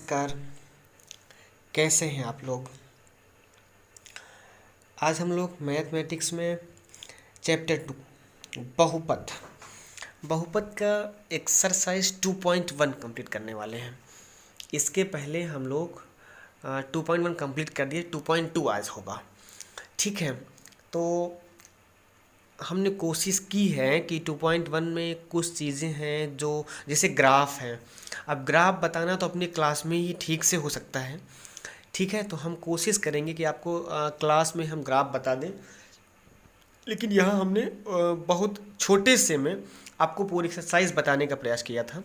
नमस्कार। कैसे हैं आप लोग। आज हम लोग मैथमेटिक्स में चैप्टर 2 बहुपद बहुपद का एक्सरसाइज 2.1 कंप्लीट करने वाले हैं। इसके पहले हम लोग 2.1 कंप्लीट कर दिए, 2.2 आज होगा। ठीक है, तो हमने कोशिश की है कि 2.1 में कुछ चीज़ें हैं जो जैसे ग्राफ है। अब ग्राफ बताना तो अपनी क्लास में ही ठीक से हो सकता है। ठीक है, तो हम कोशिश करेंगे कि आपको क्लास में हम ग्राफ बता दें, लेकिन यहाँ हमने बहुत छोटे से में आपको पूरी एक्सरसाइज बताने का प्रयास किया था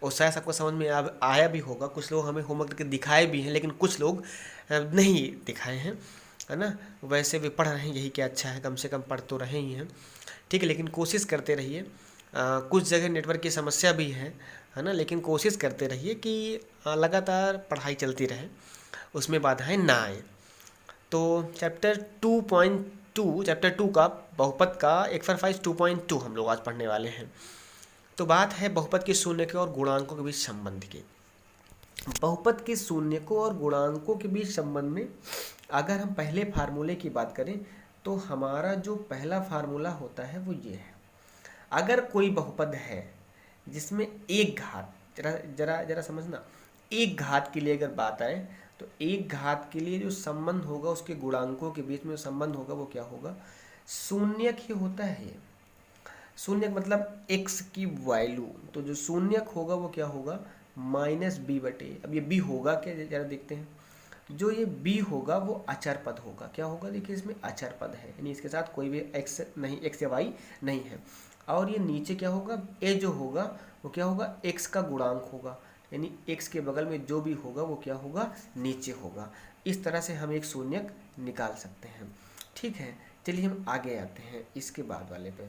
और शायद आपको समझ में आया भी होगा। कुछ लोग हमें होमवर्क करके दिखाए भी हैं, लेकिन कुछ लोग नहीं दिखाए हैं, है ना। वैसे भी पढ़ रहे हैं, यही क्या अच्छा है, कम से कम पढ़ तो रहे ही हैं। ठीक है, लेकिन कोशिश करते रहिए। कुछ जगह नेटवर्क की समस्या भी है ना, लेकिन कोशिश करते रहिए कि लगातार पढ़ाई चलती रहे, उसमें बाधाएं ना आए। तो चैप्टर 2 का बहुपद का एक्सरसाइज 2.2 हम लोग आज पढ़ने वाले हैं। तो बात है बहुपद के शून्यकों और गुणांकों के बीच संबंध की। बहुपद के शून्यकों और गुणांकों के बीच संबंध में अगर हम पहले फार्मूले की बात करें तो हमारा जो पहला फार्मूला होता है वो ये है। अगर कोई बहुपद है जिसमें एक घात, जरा जरा जरा समझना, एक घात के लिए अगर बात आए तो एक घात के लिए जो संबंध होगा उसके गुणांकों के बीच में जो संबंध होगा वो क्या होगा, शून्यक ही होता है। ये शून्यक मतलब x की वैल्यू, तो जो शून्यक होगा वो क्या होगा, -b/। अब ये b होगा क्या, जरा देखते हैं। जो ये b होगा वो अचर पद होगा। क्या होगा, देखिए इसमें अचर पद है, यानी इसके साथ कोई भी x नहीं, x या y नहीं है। और ये नीचे क्या होगा, a जो होगा वो क्या होगा, x का गुणांक होगा, यानी x के बगल में जो भी होगा वो क्या होगा, नीचे होगा। इस तरह से हम एक शून्यक निकाल सकते हैं। ठीक है, चलिए हम आगे आते हैं इसके बाद वाले पे।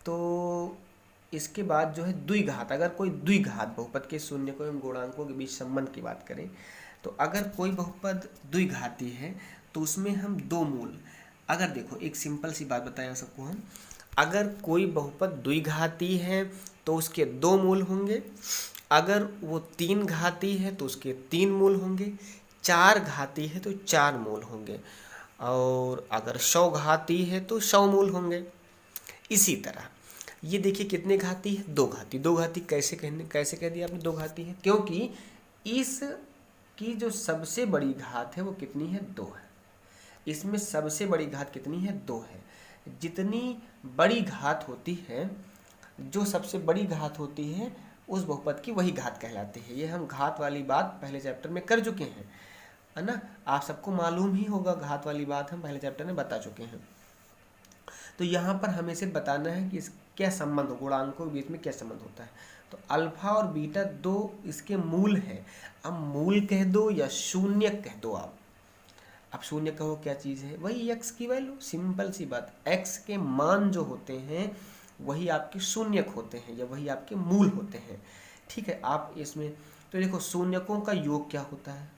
तो इसके बाद जो है द्विघात, अगर कोई द्विघात बहुपद के शून्यकों एवं गुणांकों के बीच संबंध की बात करें तो अगर कोई बहुपद द्विघाती है तो उसमें हम दो मूल, अगर देखो एक सिंपल सी बात बताएं सबको हम, अगर कोई बहुपद द्विघाती है तो उसके दो मूल होंगे, अगर वो तीन घाती है तो उसके तीन मूल होंगे, चार घाती है तो चार मूल होंगे, और अगर 100 घाती है तो 100 मूल होंगे। इसी तरह ये देखिए कितने घाती है, दो घाती। दो घाती कैसे कह दिया आपने दो घाती है, क्योंकि इस की जो सबसे बड़ी घात है वो कितनी है, दो है। इसमें सबसे बड़ी घात कितनी है, दो है। जितनी बड़ी घात होती है, जो सबसे बड़ी घात होती है उस बहुपद की वही घात कहलाती है। ये हम घात वाली बात पहले चैप्टर में कर चुके हैं, है ना। आप सबको मालूम ही होगा, घात वाली बात हम पहले चैप्टर में बता चुके हैं। तो यहाँ पर हमें सिर्फ बताना है कि क्या संबंध हो, गुणांकों के बीच में क्या संबंध होता है। तो अल्फा और बीटा दो इसके मूल हैं। अब मूल कह दो या शून्य कह दो आप। अब शून्य कहो क्या चीज़ है, वही x की वैल्यू, सिंपल सी बात। x के मान जो होते हैं वही आपके शून्यक होते हैं या वही आपके मूल होते हैं। ठीक है, आप इसमें तो देखो शून्यकों का योग क्या होता है,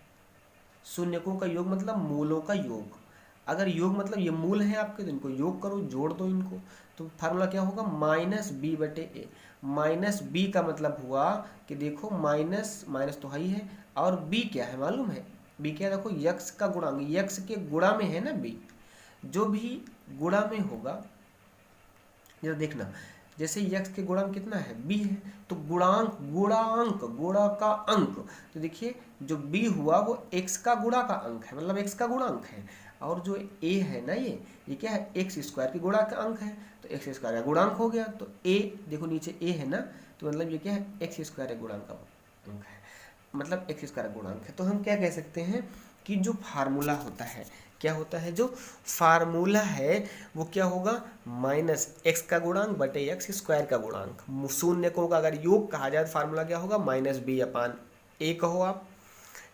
शून्यकों का योग मतलब मूलों का योग। अगर योग मतलब ये मूल है आपके तो इनको योग करो, जोड़ दो इनको, तो फार्मूला क्या होगा, -b/a। -b का मतलब हुआ कि देखो माइनस माइनस तो ही है, और b क्या है मालूम है, b क्या है, देखो यक्स का गुणांक, यक्स के गुणा में है ना b, जो भी गुणा में होगा, जरा देखना, जैसे यक्स के गुणांक कितना है, b है, तो गुणांक गुणांक गुणा का अंक, तो देखिए जो b हुआ वो x का गुणा का अंक है, मतलब x का गुणांक है। और जो a है ना, ये क्या है, x² के गुणा का अंक है, तो x² का गुणांक हो गया। तो a देखो नीचे a है ना, तो मतलब ये क्या है, x² के गुणांक का अंक है, मतलब x² गुणांक है। तो हम क्या कह सकते हैं कि जो फार्मूला होता है, क्या होता है, जो फार्मूला है वो क्या होगा, -x का गुणांक बटे x² का गुणांक। शून्यकों का अगर योग कहा जाए तो फार्मूला क्या होगा, -b/a कहो आप,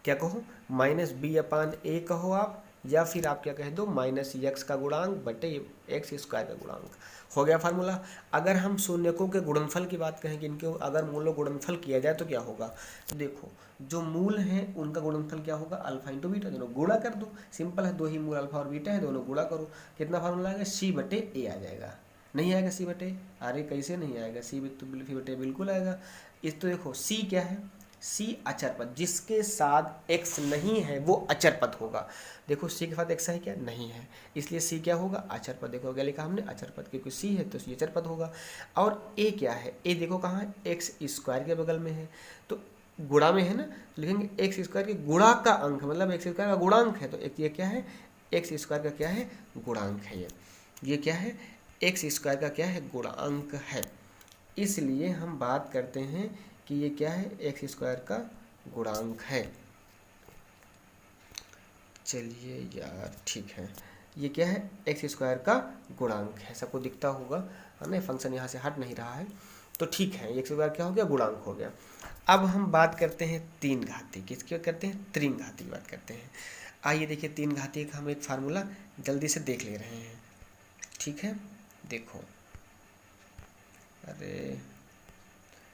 क्या कहो, -b/a कहो आप, या फिर आप क्या कह दो, -x का गुणांक बटे x² का गुणांक। हो गया फार्मूला। अगर हम शून्यकों के गुणनफल की बात कहें कि इनके अगर मूलों गुणनफल किया जाए तो क्या होगा, तो देखो जो मूल हैं उनका गुणनफल क्या होगा, अल्फा इंटू बीटा, दोनों गुणा कर दो, सिंपल है, दो ही मूल अल्फा और बीटा है, दोनों गुणा करो, कितना फार्मूला आएगा, c/a आ जाएगा। नहीं आएगा c/a, अरे कैसे नहीं आएगा, c/a बिल्कुल आएगा। इस तो देखो सी क्या है, सी अचर पद, जिसके साथ x नहीं है वो अचर पद होगा। देखो सी के साथ x है क्या, नहीं है, इसलिए सी क्या होगा, अचर पद। देखो क्या लिखा हमने, अचर पद, क्योंकि सी है तो सी अचर पद होगा। और ए क्या है, ए देखो कहाँ है, एक्स स्क्वायर के बगल में है, तो गुणा में है ना, तो लिखेंगे एक्स स्क्वायर के गुणा का अंक, मतलब एक्स स्क्वायर का गुणांक है, तो एक ये क्या है, एक्स स्क्वायर का क्या है, गुणांक है। ये क्या है, एक्स स्क्वायर का क्या है, गुणांक है। इसलिए हम बात करते हैं कि ये क्या है, एक्स स्क्वायर का गुणांक है। चलिए यार ठीक है, ये क्या है, एक्स स्क्वायर का गुणांक है, सबको दिखता होगा है ना, फंक्शन यहाँ से हट नहीं रहा है, तो ठीक है, एक्स स्क्वायर क्या हो गया, गुणांक हो गया। अब हम बात करते हैं तीन घाती, किसकी बात करते हैं, त्रिन घाती की बात करते हैं। आइए देखिए, तीन घाती का हम एक फार्मूला जल्दी से देख ले रहे हैं, ठीक है। देखो, अरे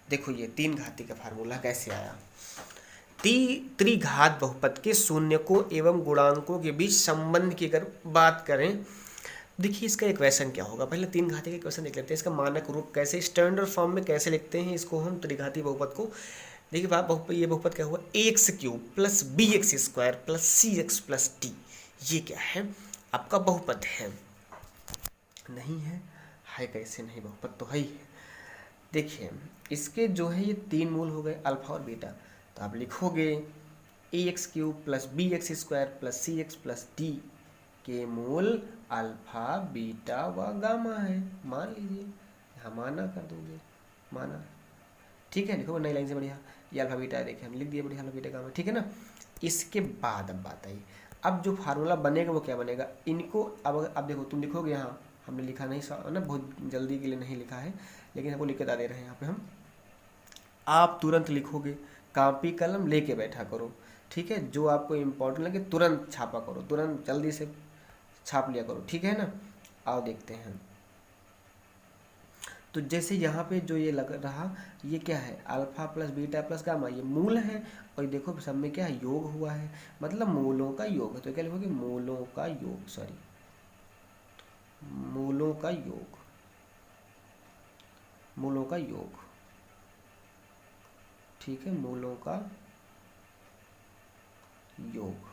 देखो ये तीन घाती का फार्मूला कैसे आया। त्रिघात बहुपद के शून्यकों एवं गुणांकों के बीच संबंध की अगर बात करें, देखिए इसका इक्वेशन क्या होगा। पहले तीन घाती का इक्वेशन देख लेते हैं, इसका मानक रूप कैसे, स्टैंडर्ड फॉर्म में कैसे लिखते हैं इसको हम त्रिघाती बहुपद को। देखिए ये बहुपद क्या हुआ, x cube plus b x square plus c x plus d, ये क्या है, आपका बहुपद है। नहीं है कैसे नहीं, बहुपद तो है ही है। देखिए इसके जो है ये तीन मूल हो गए, अल्फा और बीटा, तो आप लिखोगे a x cube plus b x square plus c x plus d के मूल अल्फा बीटा व गामा है, मान लीजिए, यहाँ माना कर दोगे, माना, ठीक है। लिखो नई लाइन से, बढ़िया, ये अल्फा बीटा है, देखिए हम लिख दिए, बढ़िया, अल्फा बीटा गामा, ठीक है ना। इसके बाद अब बात आई, अब जो फार्मूला बनेगा वो क्या बनेगा, इनको अब देखो तुम लिखोगे, यहाँ हमने लिखा नहीं ना, बहुत जल्दी के लिए नहीं लिखा है, लेकिन हमको लिख के बता दे रहे हैं यहाँ पे हम, आप तुरंत लिखोगे, कॉपी कलम लेके बैठा करो, ठीक है, जो आपको इम्पोर्टेंट लगे तुरंत छापा करो, तुरंत जल्दी से छाप लिया करो, ठीक है ना। आओ देखते हैं, तो जैसे यहाँ पे जो ये लग रहा, ये क्या है, alpha plus beta plus gamma, ये मूल है, और देखो सब में क्या है, योग हुआ है, मतलब मूलों का योग है, तो क्या लिखोगे, मूलों का योग, सॉरी मूलों का योग, मूलों का योग, ठीक है, मूलों का योग।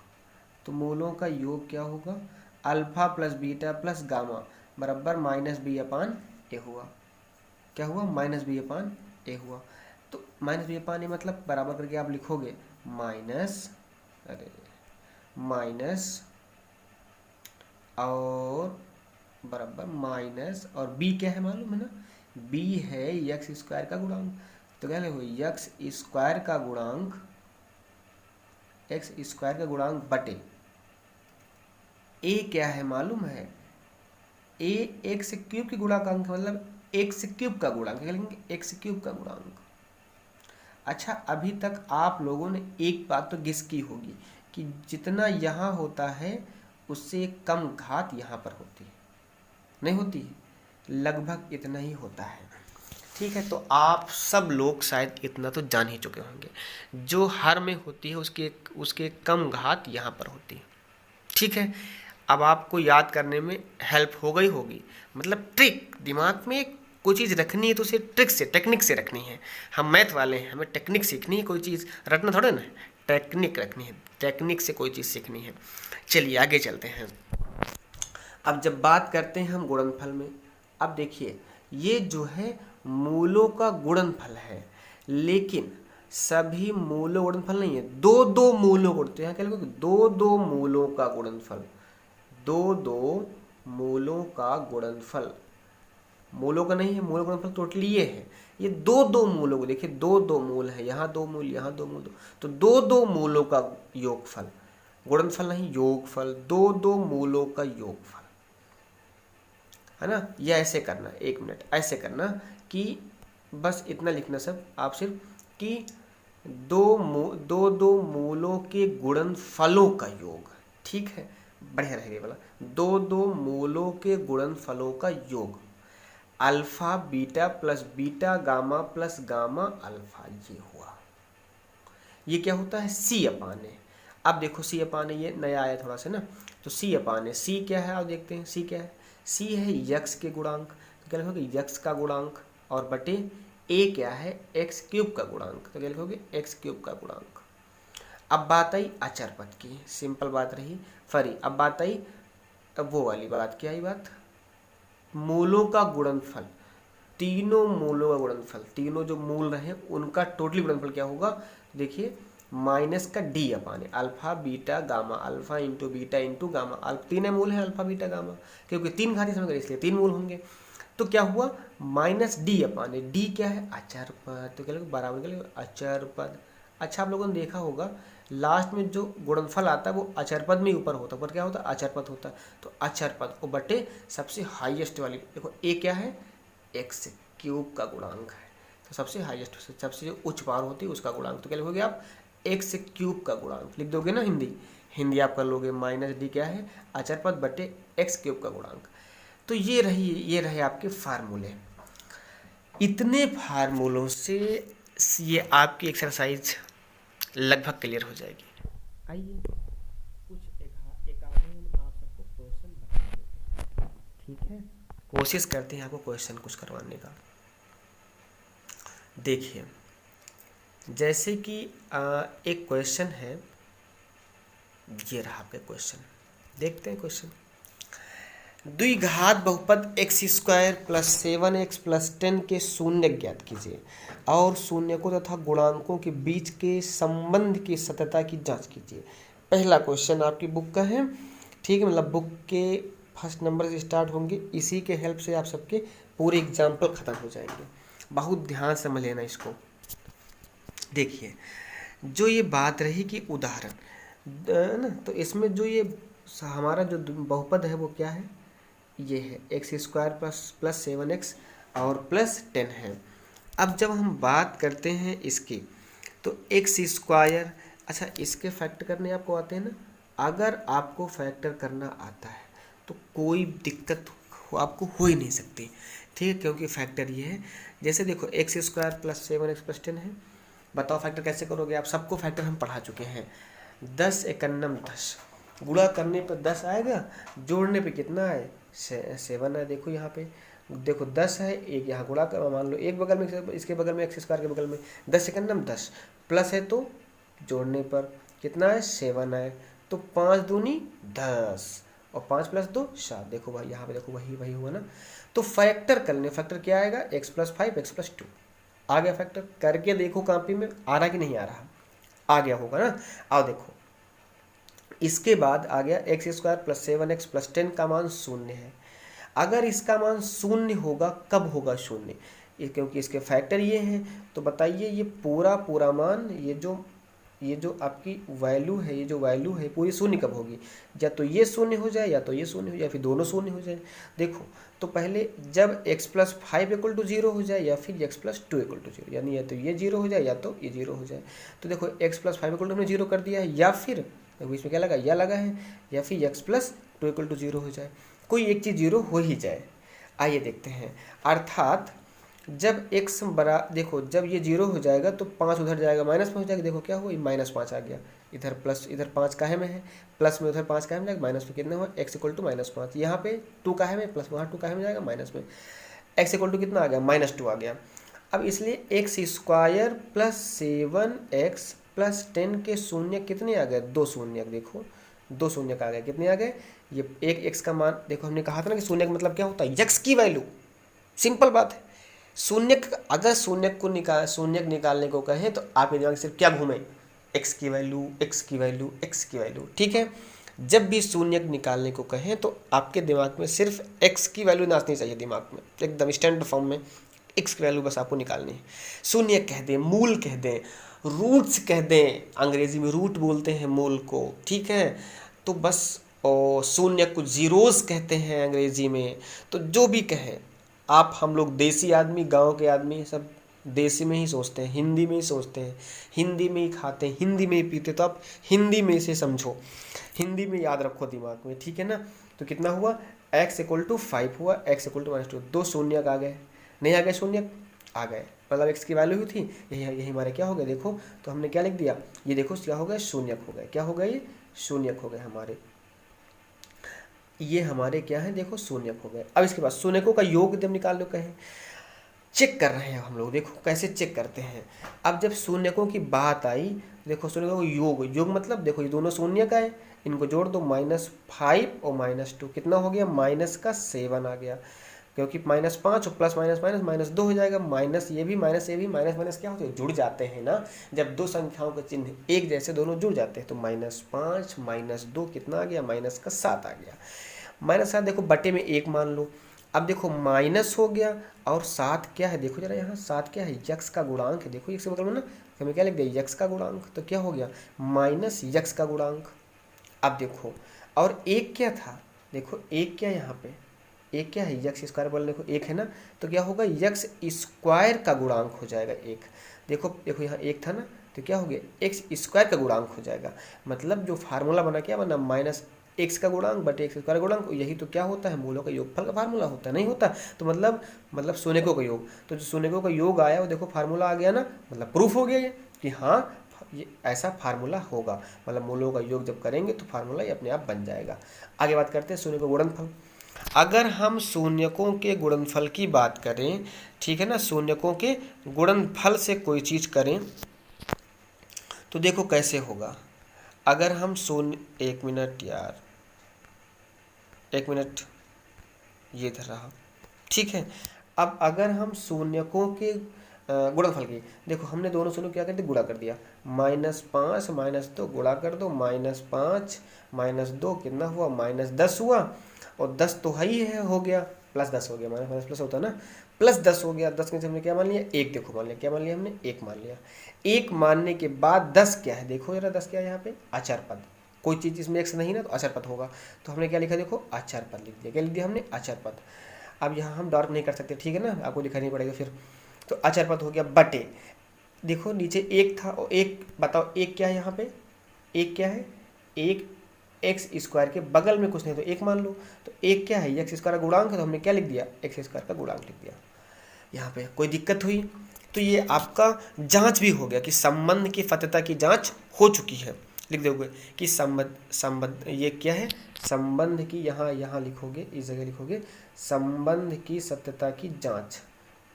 तो मूलों का योग क्या होगा, alpha plus beta plus gamma बराबर माइनस बी अपान ए हुआ, क्या हुआ, माइनस बी अपान ए हुआ। तो माइनस बी अपान ए मतलब बराबर करके आप लिखोगे माइनस, अरे माइनस और बराबर माइनस, और बी क्या है मालूम है ना, बी है एक्स स्क्वायर का गुणांक, तो क्या लिखो, एक्स स्क्वायर का गुणांक, एक्स स्क्वायर का गुणांक बटे ए क्या है मालूम है, ए एक्स क्यूब के गुणा का अंक, मतलब एक्स क्यूब का गुणांक, क्या लिखेंगे, एक्स क्यूब का गुणांक। अच्छा, अभी तक आप लोगों ने एक बात तो गेस की होगी कि जितना यहाँ होता है उससे कम घात यहाँ पर होती है, नहीं होती है, लगभग इतना ही होता है, ठीक है। तो आप सब लोग शायद इतना तो जान ही चुके होंगे, जो हर में होती है उसके कम घात यहाँ पर होती है, ठीक है। अब आपको याद करने में हेल्प हो गई होगी, मतलब ट्रिक, दिमाग में कोई चीज़ रखनी है तो उसे ट्रिक से, टेक्निक से रखनी है। हम मैथ वाले हैं, हमें टेक्निक सीखनी है, कोई चीज़ रटना थोड़ा ना, टेक्निक रखनी है, टेक्निक से कोई चीज़ सीखनी है। चलिए आगे चलते हैं। अब जब बात करते हैं हम गुणनफल में, अब देखिए ये जो है मूलों का गुणनफल है, लेकिन सभी मूलों गुणनफल नहीं है, दो दो मूलों गुणते हैं, क्या लिखोगे, दो दो मूलों का गुणनफल, दो दो मूलों का गुणनफल, मूलों का नहीं है, मूलों का गुणनफल टोटली ये है, ये दो दो मूलों को, देखिए दो दो मूल है, यहाँ दो मूल, यहाँ दो मूल, तो दो दो मूलों का योगफल, गुणनफल नहीं योगफल, दो दो मूलों का योगफल, है ना। ये ऐसे करना, एक मिनट ऐसे करना कि बस इतना लिखना सब आप सिर्फ, कि दो दो मूलों के गुणनफलों का योग, ठीक है, बढ़िया रहेगा वाला, दो दो मूलों के गुणनफलों का योग, alpha beta plus beta gamma plus gamma alpha, ये हुआ, ये क्या होता है, सी अपान है। अब देखो सी अपान है, ये नया आया थोड़ा सा ना, तो सी अपान है, सी क्या है, आप देखते हैं सी क्या है, सी है यक्स के गुणांक, तो क्या लिखोगे, यक्स का गुणांक और बटे ए क्या है, एक्स क्यूब का गुणांक, तो क्या लिखोगे एक्स क्यूब का गुणांक। अब बात आई अचर पद की, सिंपल बात रही फरी। अब बात आई, अब वो वाली बात, क्या आई बात, मूलों का गुणनफल, तीनों मूलों का गुणनफल, तीनों जो मूल रहे उनका टोटली गुणनफल क्या होगा, देखिए माइनस का डी अपान alpha beta gamma, alpha into beta into gamma, तीन मूल है अल्फा बीटा गामा, क्योंकि तीन घाती समय इसलिए तीन मूल होंगे। तो क्या हुआ, माइनस डी अपान डी क्या है, अचर पद, तो क्या लोग बराबर क्या लोग अचर पद। अच्छा आप लोगों ने देखा होगा लास्ट में जो गुणनफल आता है वो अचर पद में ऊपर होता है, ऊपर क्या होता है अचर पद होता है। तो अचर पद और बटे सबसे हाईएस्ट वाली, देखो ए क्या है, एक्स क्यूब का गुणांक है, तो सबसे हाईएस्ट, सबसे जो उच्च पावर होती है उसका गुणांक, तो क्या लिखोगे आप, एक्स क्यूब का गुणांक लिख दोगे ना, हिंदी आप कर लोगे, माइनस डी क्या है, अचर पद बटे एक्स क्यूब का गुणांक। तो ये रहे आपके फार्मूले। इतने फार्मूलों से ये आपकी एक्सरसाइज लगभग क्लियर हो जाएगी। आइए कुछ एक आधे हम आप सबको क्वेश्चन बता देते हैं, ठीक है, कोशिश करते हैं आपको क्वेश्चन कुछ करवाने का। देखिए जैसे कि एक क्वेश्चन है, ये रहा आपका क्वेश्चन, देखते हैं क्वेश्चन। द्विघात बहुपद x square plus 7x plus 10 के शून्य ज्ञात कीजिए और शून्यकों तथा गुणांकों के बीच के संबंध की सत्यता की जांच कीजिए। पहला क्वेश्चन आपकी बुक का है, ठीक है, मतलब बुक के फर्स्ट नंबर से स्टार्ट होंगे, इसी के हेल्प से आप सबके पूरे एग्जाम्पल खत्म हो जाएंगे। बहुत ध्यान से समझ लेना इसको। देखिए जो ये बात रही कि उदाहरण ना, तो इसमें जो ये हमारा जो बहुपद है वो क्या है, ये है एक्स स्क्वायर प्लस 7x और प्लस 10 है। अब जब हम बात करते हैं इसकी, तो एक्स स्क्वायर, अच्छा इसके फैक्टर करने आपको आते हैं ना, अगर आपको फैक्टर करना आता है तो कोई दिक्कत आपको हो ही नहीं सकती, ठीक है, क्योंकि फैक्टर ये है, जैसे देखो x square plus 7x plus 10 है, बताओ फैक्टर कैसे करोगे आप, सबको फैक्टर हम पढ़ा चुके हैं। 10 एकन्नम 10, गुणा करने पर 10 आएगा, जोड़ने पे कितना है 7 है। देखो यहाँ पे देखो 10 है, एक यहाँ गुणा कर, मान लो एक बगल में, इसके बगल में एक्स स्क्वायर के बगल में 10 एकन्नम 10 प्लस है, तो जोड़ने पर कितना है 7 है, तो 5 दूनी 10 और 5 प्लस 2 7। देखो भाई यहाँ पे देखो वही हुआ ना। तो फैक्टर करने, फैक्टर क्या आएगा, x प्लस 5 x प्लस 2 आ गया। फैक्टर करके देखो कॉपी में आ रहा कि नहीं आ रहा, आ गया होगा ना। आओ देखो इसके बाद आ गया x square plus 7x plus 10 का मान शून्य है। अगर इसका मान शून्य होगा, कब होगा शून्य, क्योंकि इसके फैक्टर ये हैं, तो बताइए ये पूरा मान, ये जो आपकी वैल्यू है, ये जो वैल्यू है पूरी शून्य कब होगी, या तो ये शून्य हो जाए या तो ये शून्य हो जाए, फिर दोनों शून्य हो जाए। देखो तो पहले जब x प्लस 5 इक्वल टू 0 हो जाए या फिर x प्लस 2 इक्वल टू 0, यानी या तो ये 0 हो जाए या तो ये 0 हो जाए। तो देखो x प्लस 5 इक्वल टू हमने 0 कर दिया है, या फिर देखो इसमें क्या लगा, या लगा है, या फिर x प्लस 2 इक्वल टू 0 हो जाए, कोई एक चीज़ 0 हो ही जाए। आइए देखते हैं, अर्थात जब x बड़ा, देखो जब ये 0 हो जाएगा तो 5 उधर जाएगा, माइनस में हो जाएगा, देखो क्या हुआ, -5 आ गया, इधर प्लस, इधर 5 काहे में है, प्लस में, उधर 5 काहे में जाएगा, माइनस में, कितना हुआ x इक्वल टू -5, यहाँ पे 2 काहे में प्लस, वहाँ 2 काहे में जाएगा माइनस में, x इक्वल टू कितना आ गया -2 आ गया। अब इसलिए x square plus 7x plus 10 के शून्य कितने आ गए, 2 शून्य, देखो 2 शून्य आ गए, कितने आ गए, ये एक x का मान, देखो हमने कहा था ना कि शून्य का मतलब क्या होता है, x की वैल्यू, सिंपल बात है। शून्य, अगर शून्य निकालने को कहें तो आपके दिमाग सिर्फ क्या घूमे, x की वैल्यू, x की वैल्यू, x की वैल्यू, ठीक है। जब भी शून्य निकालने को कहें तो आपके दिमाग में सिर्फ x की वैल्यू नाचनी चाहिए, दिमाग में एकदम स्टैंडर्ड फॉर्म में x की वैल्यू बस आपको निकालनी है। शून्य कह दें, मूल कह दें, रूट्स कह दें, अंग्रेजी में रूट बोलते हैं मूल को, ठीक है, तो बस शून्य को जीरोस कहते हैं अंग्रेजी में। तो जो भी कहें आप, हम लोग देसी आदमी, गांव के आदमी सब देसी में ही सोचते हैं, हिंदी में ही सोचते हैं, हिंदी में ही खाते हैं, हिंदी में ही पीते, तो आप हिंदी में से समझो, हिंदी में याद रखो दिमाग में, ठीक है ना। तो कितना हुआ, x इक्वल टू 5 हुआ, x इक्वल टू -2, 2 शून्य आ गए, नहीं आ गए शून्य, आ गए, मतलब x की वैल्यू हुई थी, यही हमारे क्या हो गए, देखो तो हमने क्या लिख दिया, ये देखो क्या हो गए, शून्य हो गए, क्या हो गए, ये शून्य हो गए हमारे, ये हमारे क्या है, देखो शून्य हो गए। अब इसके बाद शून्यकों का योग जब निकाल लो कहें, चेक कर रहे हैं हम लोग। देखो कैसे चेक करते हैं। अब जब शून्यकों की बात आई, देखो शून्यकों को योग मतलब देखो ये दोनों शून्य का है, इनको जोड़ दो, -5 और -2 कितना हो गया, -7 आ गया, क्योंकि -5 और प्लस माइनस माइनस -2 हो जाएगा। माइनस ये भी माइनस माइनस क्या होते हैं, जुड़ जाते हैं ना। जब दो संख्याओं के चिन्ह एक जैसे दोनों जुड़ जाते हैं तो -5 -2 कितना आ गया, -7 आ गया। -7 देखो बटे में 1 मान लो। अब देखो माइनस हो गया और 7 क्या है, देखो जरा यहाँ 7 क्या है, यक्स का गुणांक है। देखो यक्स के बदल में ना हमें क्या लिख दिया, यक्स का गुणांक, तो क्या हो गया माइनस यक्स का गुणांक। अब देखो और एक क्या था, देखो एक क्या यहाँ पे, एक क्या है, यक्स स्क्वायर बोल, देखो एक है ना, तो क्या होगा यक्स स्क्वायर का गुणांक हो जाएगा एक। देखो देखो यहाँ एक था ना, तो क्या हो गया एक्स स्क्वायर का गुणांक हो जाएगा। मतलब जो फार्मूला बना क्या बना, माइनस एक्स का गुणांक बटे एक्स स्क्वायर गुणांक, यही तो क्या होता है, मूलों का योगफल का फार्मूला होता है, नहीं होता। तो मतलब शून्यकों का योग, तो जो शून्यकों का योग आया वो देखो फार्मूला आ गया ना, मतलब प्रूफ हो गया ये कि हाँ ये ऐसा फार्मूला होगा। मतलब मूलों का योग जब करेंगे तो फार्मूला ये अपने आप बन जाएगा। आगे बात करते हैं शून्य का गुणनफल। अगर हम शून्यकों के गुणनफल की बात करें, ठीक है ना, शून्यकों के गुणनफल से कोई चीज़ करें तो देखो कैसे होगा। अगर हम शून्य, एक मिनट यार, एक मिनट, ये इधर रहा, ठीक है। अब अगर हम शून्यकों के गुणनफल की, देखो हमने दोनों शून्य क्या कर दिया, गुणा कर दिया, -5 -2 गुणा कर दो, -5 -2 कितना हुआ, -10 हुआ, और 10 तो ही है, हो गया +10 हो गया, माइनस माइनस प्लस होता है ना, +10 हो गया। 10 में से हमने क्या मान लिया, एक, देखो मान लिया, क्या मान लिया हमने, एक मान लिया। एक मानने के बाद 10 क्या है, देखो जरा 10 क्या है यहाँ पे, अचर पद। कोई चीज़ इसमें x नहीं ना तो अचर पद होगा, तो हमने क्या लिखा, देखो अचर पद लिख दिया। क्या लिख दिया हमने, अचर पद। अब यहाँ हम डार्क नहीं कर सकते, ठीक है ना, आपको लिखा नहीं पड़ेगा फिर। तो अचर पद हो गया बटे, देखो नीचे एक था और एक, बताओ एक क्या है यहाँ पे, एक क्या है, एक एक्स स्क्वायर के बगल में कुछ नहीं तो एक मान लो, तो एक क्या है, एक्स स्क्वायर का गुणांक है, तो हमने क्या लिख दिया, एक्स स्क्वायर का गुणांक लिख दिया। यहाँ पे कोई दिक्कत हुई तो ये आपका जांच भी हो गया कि संबंध की सत्यता की जांच हो चुकी है। लिख दोगे कि संबंध ये क्या है, संबंध की, यहाँ लिखोगे, इस जगह लिखोगे संबंध की सत्यता की जांच,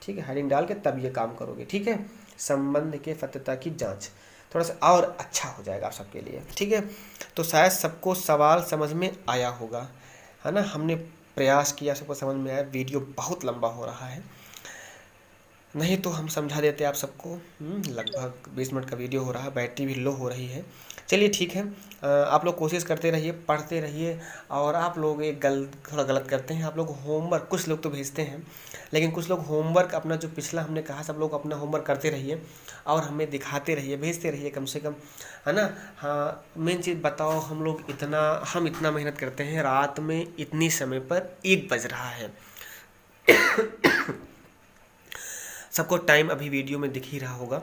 ठीक है, हेडिंग डाल के तब ये काम करोगे, ठीक है। संबंध के सत्यता की जांच थोड़ा सा और अच्छा हो जाएगा आप सबके लिए, ठीक है। तो शायद सबको सवाल समझ में आया होगा, है ना, हमने प्रयास किया सबको समझ में आया। वीडियो बहुत लंबा हो रहा है, नहीं तो हम समझा देते आप सबको। लगभग 20 मिनट का वीडियो हो रहा है, बैटरी भी लो हो रही है। चलिए ठीक है, आप लोग कोशिश करते रहिए, पढ़ते रहिए। और आप लोग एक थोड़ा गलत करते हैं, आप लोग होमवर्क, कुछ लोग तो भेजते हैं, लेकिन कुछ लोग होमवर्क अपना जो पिछला हमने कहा, सब लोग अपना होमवर्क करते रहिए और हमें दिखाते रहिए, भेजते रहिए कम से कम, है ना। हाँ, मेन चीज़ बताओ, हम इतना मेहनत करते हैं, रात में इतनी समय पर 1 बज रहा है। सबको टाइम अभी वीडियो में दिख ही रहा होगा,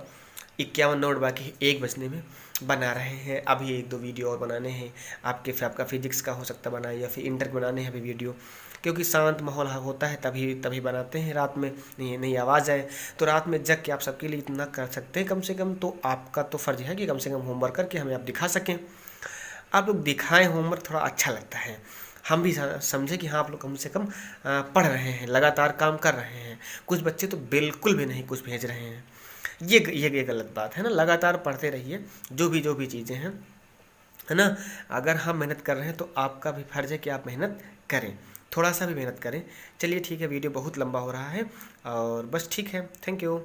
51 मिनट बाकी है 1 बजने में। बना रहे हैं अभी 1-2 वीडियो और बनाने हैं, आपका फिजिक्स का हो सकता बनाए या फिर इंटर बनाने हैं अभी वीडियो, क्योंकि शांत माहौल होता है तभी बनाते हैं। रात में नहीं आवाज़ आए तो रात में जग के आप सबके लिए इतना कर सकते हैं कम से कम, तो आपका तो फ़र्ज़ है कि कम से कम होमवर्क करके हमें आप दिखा सकें। आप लोग दिखाएं होमवर्क, थोड़ा अच्छा लगता है, हम भी समझे कि हाँ आप लोग कम से कम पढ़ रहे हैं, लगातार काम कर रहे हैं। कुछ बच्चे तो बिल्कुल भी नहीं कुछ भेज रहे हैं, ये गलत बात है ना। लगातार पढ़ते रहिए जो भी चीज़ें हैं, है ना। अगर हम मेहनत कर रहे हैं तो आपका भी फर्ज है कि आप मेहनत करें, थोड़ा सा भी मेहनत करें। चलिए ठीक है, वीडियो बहुत लंबा हो रहा है और बस ठीक है, थैंक यू।